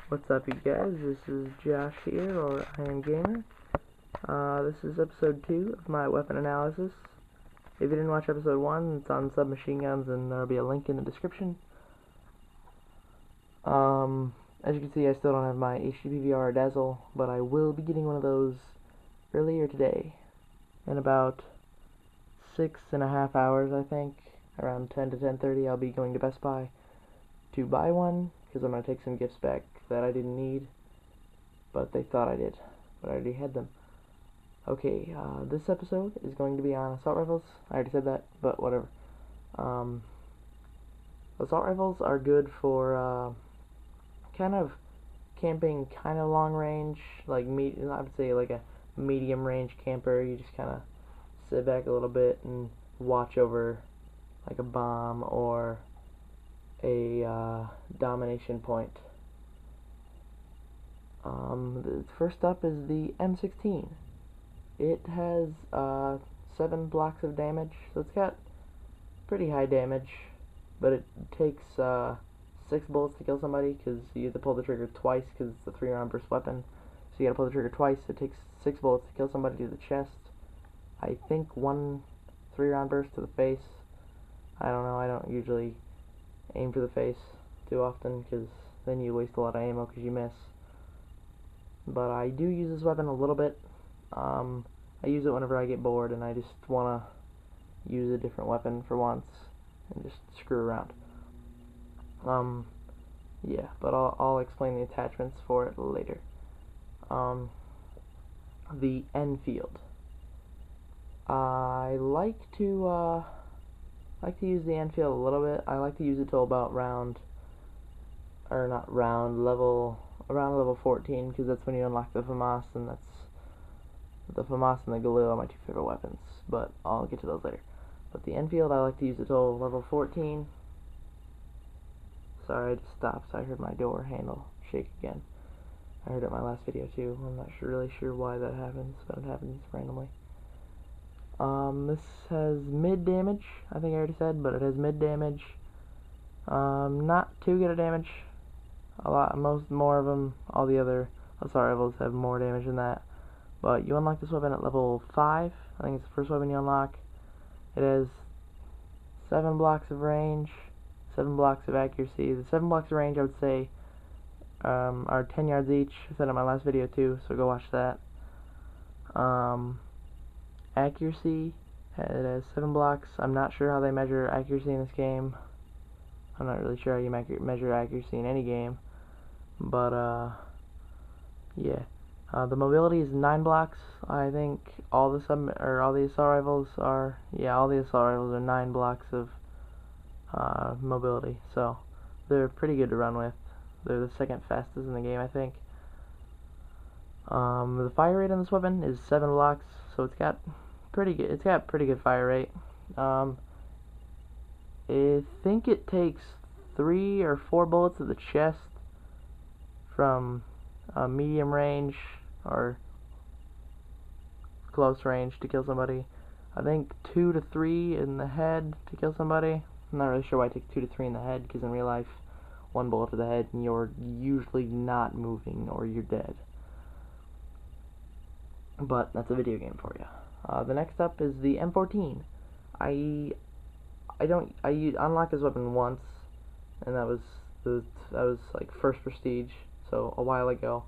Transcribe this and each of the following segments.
What's up, you guys? This is Josh here, or I Am Gamer. This is episode 2 of my weapon analysis. If you didn't watch episode 1, it's on submachine guns, and there'll be a link in the description. As you can see, I still don't have my HDPVR Dazzle, but I will be getting one of those earlier today. In about 6.5 hours, I think, around 10 to 10:30, I'll be going to Best Buy to buy one, because I'm going to take some gifts back that I didn't need, but they thought I did, but I already had them. Okay, this episode is going to be on assault rifles. I already said that, but whatever. Assault rifles are good for kind of camping, kind of long range, like I would say like a medium range camper. You just kind of sit back a little bit and watch over like a bomb or a domination point. The first up is the M16. It has 7 blocks of damage, so it's got pretty high damage, but it takes 6 bullets to kill somebody, because you have to pull the trigger twice, because it's a 3-round burst weapon, so you gotta pull the trigger twice. It takes 6 bullets to kill somebody to the chest. I think 1 3-round burst to the face. I don't know, I don't usually aim for the face too often, because then you waste a lot of ammo because you miss. But I do use this weapon a little bit. I use it whenever I get bored and I just want to use a different weapon for once and just screw around. Yeah, but I'll explain the attachments for it later. The Enfield. I like to use the Enfield a little bit. I like to use it till about around level 14, because that's when you unlock the FAMAS, and that's the FAMAS and the Galil are my 2 favorite weapons, but I'll get to those later. But the Enfield, I like to use it till level 14. Sorry, I just stopped, so I heard my door handle shake again. I heard it in my last video too. I'm not really sure why that happens, but it happens randomly. This has mid damage, I think I already said, but it has mid damage. Not too good at damage. More of them, all the other assault rifles have more damage than that. But you unlock this weapon at level 5. I think it's the first weapon you unlock. It has 7 blocks of range, 7 blocks of accuracy. The 7 blocks of range, I would say, are 10 yards each. I said in my last video too, so go watch that. Accuracy, it has 7 blocks. I'm not sure how they measure accuracy in this game. I'm not really sure how you measure accuracy in any game. But, yeah. The mobility is 9 blocks. I think all the assault rifles are 9 blocks of mobility. So they're pretty good to run with. They're the second fastest in the game, I think. The fire rate on this weapon is 7 blocks, so it's got pretty good fire rate. I think it takes 3 or 4 bullets to the chest from medium range or close range to kill somebody. I think 2 to 3 in the head to kill somebody. I'm not really sure why it takes 2 to 3 in the head, because in real life, 1 bullet to the head and you're usually not moving or you're dead. But that's a video game for you. The next up is the M14. I unlocked this weapon once, and that was like first prestige, so a while ago.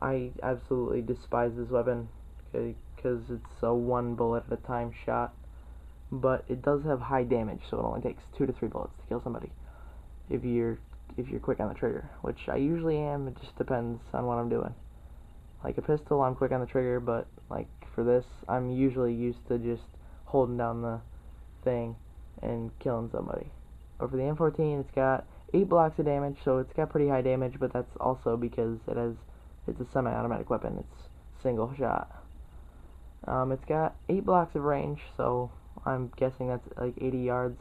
I absolutely despise this weapon because it's a 1 bullet at a time shot, but it does have high damage, so it only takes 2 to 3 bullets to kill somebody if you're quick on the trigger, which I usually am. It just depends on what I'm doing. Like a pistol, I'm quick on the trigger, but like for this, I'm usually used to just holding down the thing and killing somebody. But for the M14, it's got 8 blocks of damage, so it's got pretty high damage, but that's also because it's a semi-automatic weapon. It's single shot. It's got 8 blocks of range, so I'm guessing that's like 80 yards.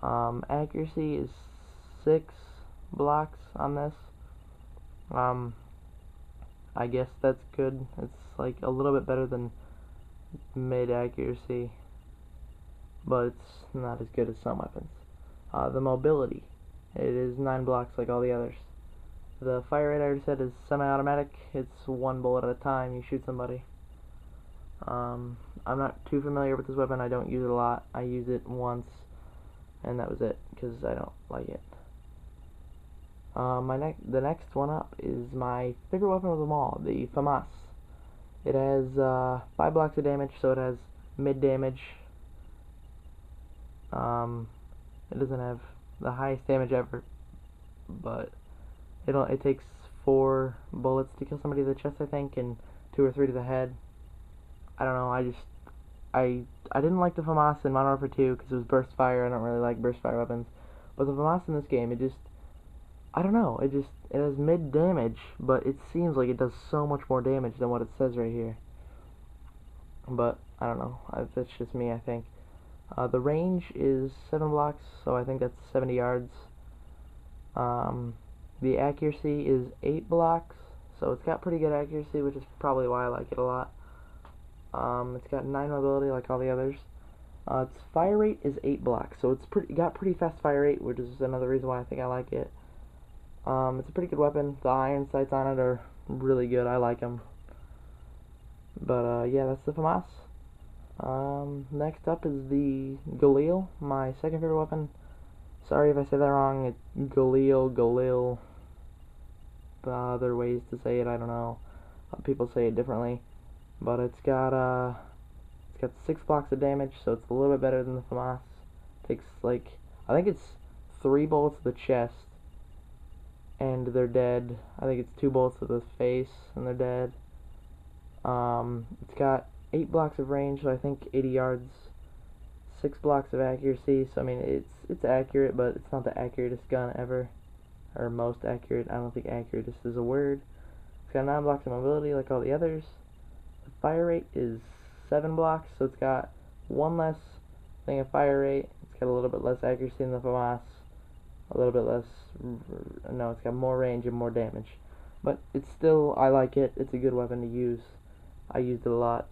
Accuracy is 6 blocks on this. I guess that's good. It's like a little bit better than mid accuracy, but it's not as good as some weapons. The mobility, it is 9 blocks like all the others. The fire rate I already said is semi-automatic. It's one bullet at a time. You shoot somebody. I'm not too familiar with this weapon. I don't use it a lot. I used it once, and that was it, because I don't like it. The next one up is my favorite weapon of them all, the FAMAS. It has 5 blocks of damage, so it has mid damage. It doesn't have the highest damage ever, but it takes 4 bullets to kill somebody in the chest, I think, and 2 or 3 to the head. I don't know. I didn't like the FAMAS in Modern Warfare 2 because it was burst fire. I don't really like burst fire weapons, but the FAMAS in this game, I don't know. It has mid damage, but it seems like it does so much more damage than what it says right here. But I don't know. That's just me, I think. The range is 7 blocks, so I think that's 70 yards. The accuracy is 8 blocks, so it's got pretty good accuracy, which is probably why I like it a lot. It's got 9 mobility like all the others. Its fire rate is 8 blocks, so it's got pretty fast fire rate, which is another reason why I think I like it. It's a pretty good weapon. The iron sights on it are really good. I like them. But yeah, that's the FAMAS. Next up is the Galil, my second favorite weapon. Sorry if I say that wrong. It's Galil. The other ways to say it, I don't know. People say it differently. But it's got 6 blocks of damage, so it's a little bit better than the FAMAS. Takes I think it's 3 bullets to the chest, and they're dead. I think it's 2 bullets to the face, and they're dead. It's got 8 blocks of range, so I think 80 yards. 6 blocks of accuracy, so I mean it's accurate, but it's not the accuratest gun ever, or most accurate. I don't think accuratest is a word. It's got 9 blocks of mobility like all the others. The fire rate is 7 blocks, so it's got 1 less thing of fire rate. It's got a little bit less accuracy than the FAMAS. A little bit less. No, it's got more range and more damage. But it's still, I like it. It's a good weapon to use. I used it a lot.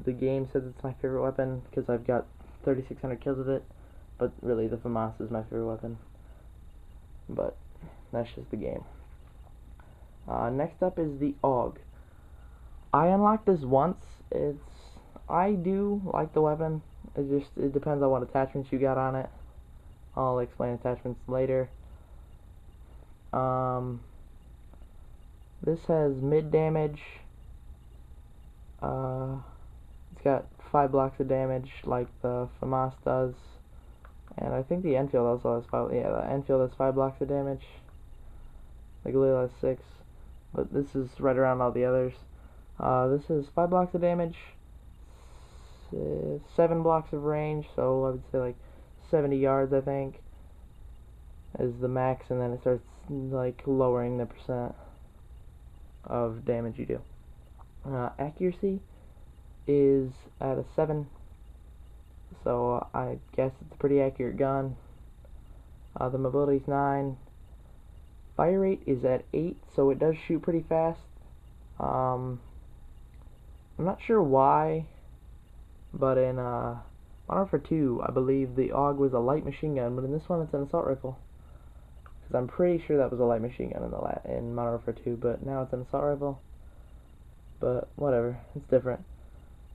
The game says it's my favorite weapon because I've got 3,600 kills with it. But really, the FAMAS is my favorite weapon. But that's just the game. Next up is the AUG. I unlocked this once. I do like the weapon. It depends on what attachments you got on it. I'll explain attachments later. This has mid damage. It's got 5 blocks of damage like the FAMAS does. And I think the Enfield also has 5. Yeah, the Enfield has 5 blocks of damage. The Galil has 6. But this is right around all the others. This is 5 blocks of damage, 7 blocks of range, so I would say 70 yards, I think, is the max, and then it starts lowering the percent of damage you do. Accuracy is at a 7, so I guess it's a pretty accurate gun. The mobility is 9. Fire rate is at 8, so it does shoot pretty fast. I'm not sure why, but in Modern Warfare 2, I believe the AUG was a light machine gun, but in this one it's an assault rifle. Because I'm pretty sure that was a light machine gun in Modern Warfare 2, but now it's an assault rifle. But whatever, it's different.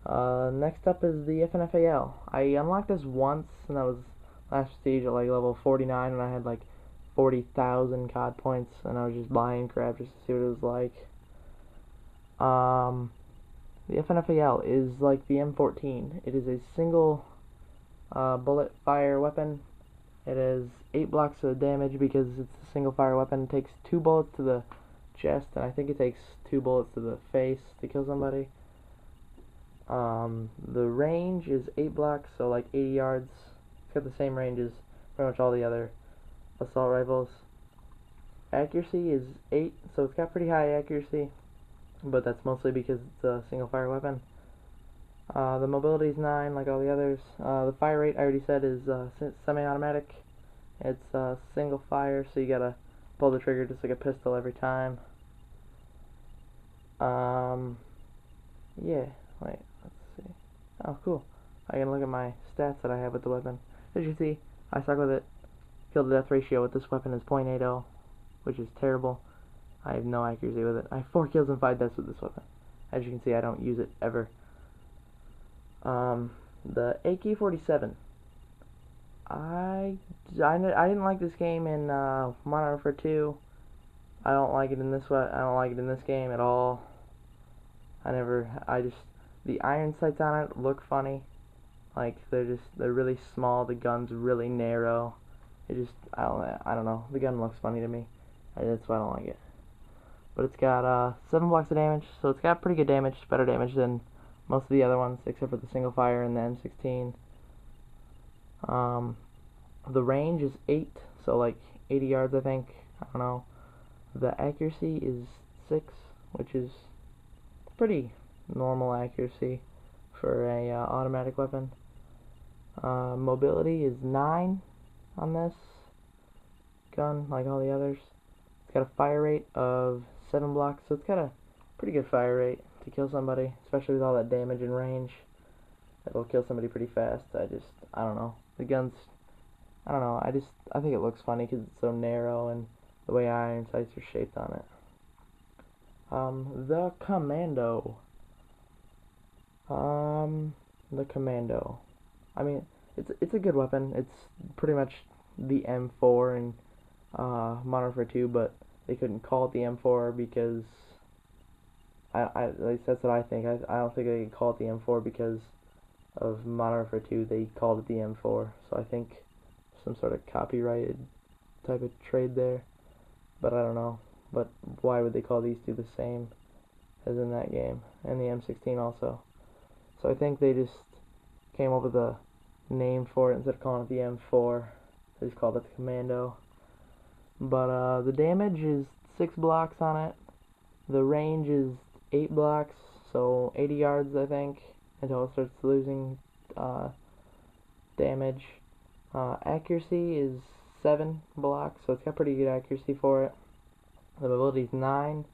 Next up is the FNFAL. I unlocked this once, and that was last Prestige at level 49, and I had 40,000 COD points, and I was just buying crap just to see what it was like. The FNFAL is like the M14. It is a single bullet fire weapon. It has 8 blocks of damage because it's a single fire weapon. It takes 2 bullets to the chest, and I think it takes 2 bullets to the face to kill somebody. The range is 8 blocks, so 80 yards. It's got the same range as pretty much all the other assault rifles. Accuracy is 8, so it's got pretty high accuracy, but that's mostly because it's a single fire weapon. The mobility is 9 like all the others. The fire rate I already said is semi-automatic. It's single fire, so you gotta pull the trigger just like a pistol every time. Yeah, wait, let's see. Oh, cool. I can look at my stats that I have with the weapon. As you see, I suck with it. Kill to death ratio with this weapon is .80, which is terrible. I have no accuracy with it. I have 4 kills and 5 deaths with this weapon. As you can see, I don't use it ever. The AK-47. I didn't like this game in Modern Warfare 2. I don't like it in this one. I don't like it in this game at all. The iron sights on it look funny. Like they're really small. The gun's really narrow. I don't know. The gun looks funny to me. That's why I don't like it. But it's got 7 blocks of damage, so it's got pretty good damage, better damage than most of the other ones, except for the single fire and the M16. The range is 8, so like 80 yards, I think. I don't know. The accuracy is 6, which is pretty normal accuracy for a automatic weapon. Mobility is 9 on this gun, like all the others. It's got a fire rate of 7 blocks, so it's got a pretty good fire rate to kill somebody, especially with all that damage and range. It'll kill somebody pretty fast. I don't know. The gun's, I don't know, I think it looks funny because it's so narrow and the way iron sights are shaped on it. The Commando. The Commando. I mean, it's a good weapon. It's pretty much the M4 in Modern Warfare 2, but they couldn't call it the M4 because at least that's what I think. I don't think they could call it the M4 because of Modern Warfare 2. They called it the M4, so I think some sort of copyrighted type of trade there. But I don't know. But why would they call these two the same as in that game? And the M16 also. So I think they just came up with a name for it instead of calling it the M4. They just called it the Commando. But the damage is 6 blocks on it. The range is 8 blocks, so 80 yards, I think, until it starts losing damage. Accuracy is 7 blocks, so it's got pretty good accuracy for it. The mobility is 9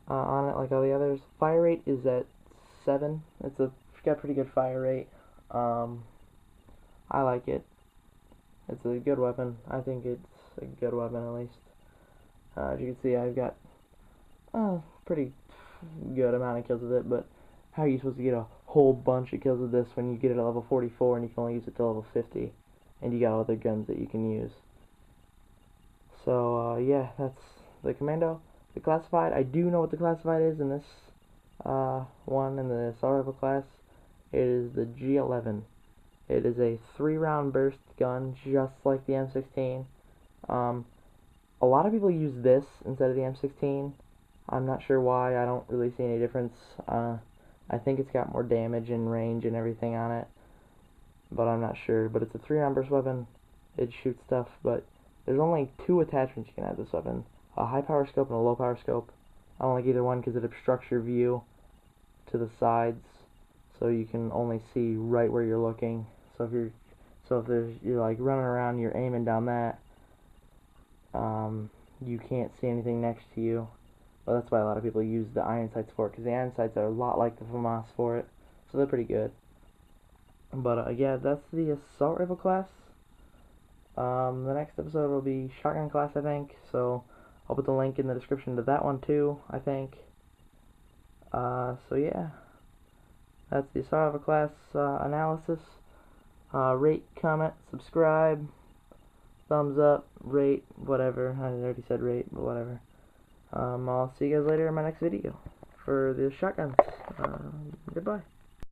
on it, like all the others. Fire rate is at 7. It's got pretty good fire rate. I like it. It's a good weapon. I think it's a good weapon, at least. As you can see, I've got a pretty good amount of kills with it, but how are you supposed to get a whole bunch of kills with this when you get it at level 44 and you can only use it till level 50, and you got other guns that you can use? So, yeah, that's the Commando. The Classified, I do know what the Classified is in this one, in the Assault Rifle class. It is the G11. It is a 3-round burst gun, just like the M16. A lot of people use this instead of the M16. I'm not sure why. I don't really see any difference. I think it's got more damage and range and everything on it, but I'm not sure. But it's a 3-round burst weapon. It shoots stuff, but there's only 2 attachments you can add to this weapon. A high power scope and a low power scope. I don't like either one because it obstructs your view to the sides, so you can only see right where you're looking. So if you're like running around, you're aiming down that, you can't see anything next to you. Well, that's why a lot of people use the iron sights for it, because the iron sights are a lot like the FAMAS for it, so they're pretty good. But yeah, that's the Assault Rifle class. The next episode will be Shotgun class, I think, so I'll put the link in the description to that one too, I think. So yeah, that's the Assault Rifle class analysis. Rate, comment, subscribe, thumbs up, rate, whatever. I already said rate, but whatever. I'll see you guys later in my next video for the shotguns. Goodbye.